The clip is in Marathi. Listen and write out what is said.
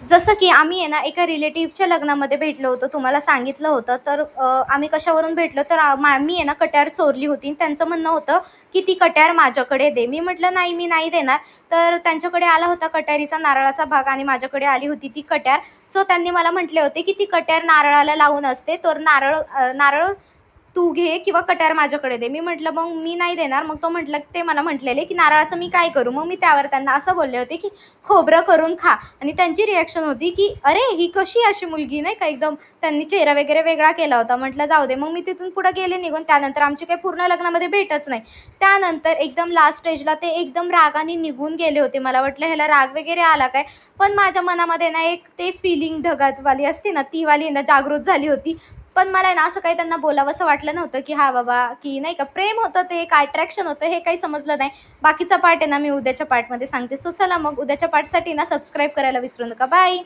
जसं की आम्ही आहे ना, एका रिलेटिव्हच्या लग्नामध्ये भेटलो होतो. तुम्हाला सांगितलं होतं. तर आम्ही कशावरून भेटलो, तर मी आहे ना कट्यार चोरली होती. त्यांचं म्हणणं होतं, की "ती कट्यार माझ्याकडे दे." मी म्हटलं, "नाही, मी नाही देणार." तर त्यांच्याकडे आला होता कट्यारीचा नारळाचा भाग आणि माझ्याकडे आली होती ती कट्यार. सो त्यांनी मला म्हटले होते, की "ती कट्यार नारळाला लावून असते, तर नारळ तू घे किंवा कट्यार माझ्याकडे दे." मी म्हटलं, "मग मी नाही देणार." मग तो म्हटलं ते मला म्हटलेले, की "नारळाचं मी काय करू?" मग मी त्यावर त्यांना असं बोलले होते, की "खोबरं करून खा." आणि त्यांची रिएक्शन होती, की "अरे, ही कशी अशी मुलगी?" नाही का एकदम त्यांनी चेहरा वगैरे वेगळा केला होता. म्हटलं जाऊ दे. मग मी तिथून पुढे गेले निघून. त्यानंतर आमची काही पूर्ण लग्नामध्ये भेटच नाही. त्यानंतर एकदम लास्ट स्टेजला ते एकदम रागाने निघून गेले होते. मला वाटलं ह्याला राग वगैरे आला काय? पण माझ्या मनामध्ये ना एक ते फीलिंग ढगातवाली असते ना, ती वाली ना जागृत झाली होती. पण मला आहे ना असं काही त्यांना बोलावसं वाटलं नव्हतं, की हां बाबा, की नाही का प्रेम होतं ते एक अट्रॅक्शन होतं हे काही समजलं नाही. बाकीचा पार्ट आहे ना मी उद्याच्या पार्टमध्ये सांगते. सो चला मग उद्याच्या पार्टसाठी ना सबस्क्राईब करायला विसरू नका. बाय.